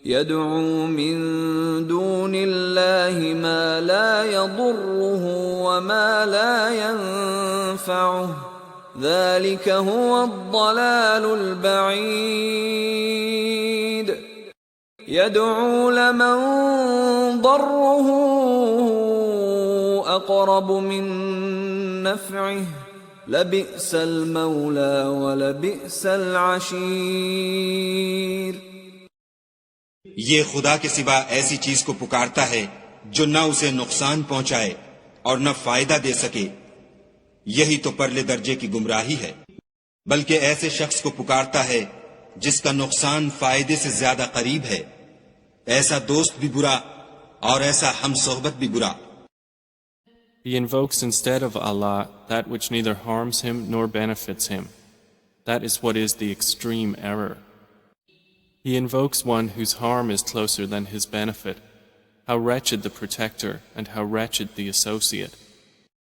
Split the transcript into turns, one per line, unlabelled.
यदऊ मिन दूनिल्लाहि मा ला यदुर्रुहु व मा ला यंफउहु ज़ालिक हुवद्दलालुल बईद। यदऊ लमन दर्रुहु अक़रब मिन नफ़इहि लबिअसल मौला व लबिअसल अशीर।
ये खुदा के सिवा ऐसी चीज को पुकारता है जो न उसे नुकसान पहुंचाए और न फायदा दे सके, यही तो परले दर्जे की गुमराही है। बल्कि ऐसे शख्स को पुकारता है जिसका नुकसान फायदे से ज्यादा करीब है। ऐसा दोस्त भी बुरा और ऐसा हम सोहबत भी बुरा।
He invokes instead of Allah that which neither harms him nor benefits him. That is what is the extreme error. He invokes one whose harm is closer than his benefit. How wretched the protector and how wretched the associate.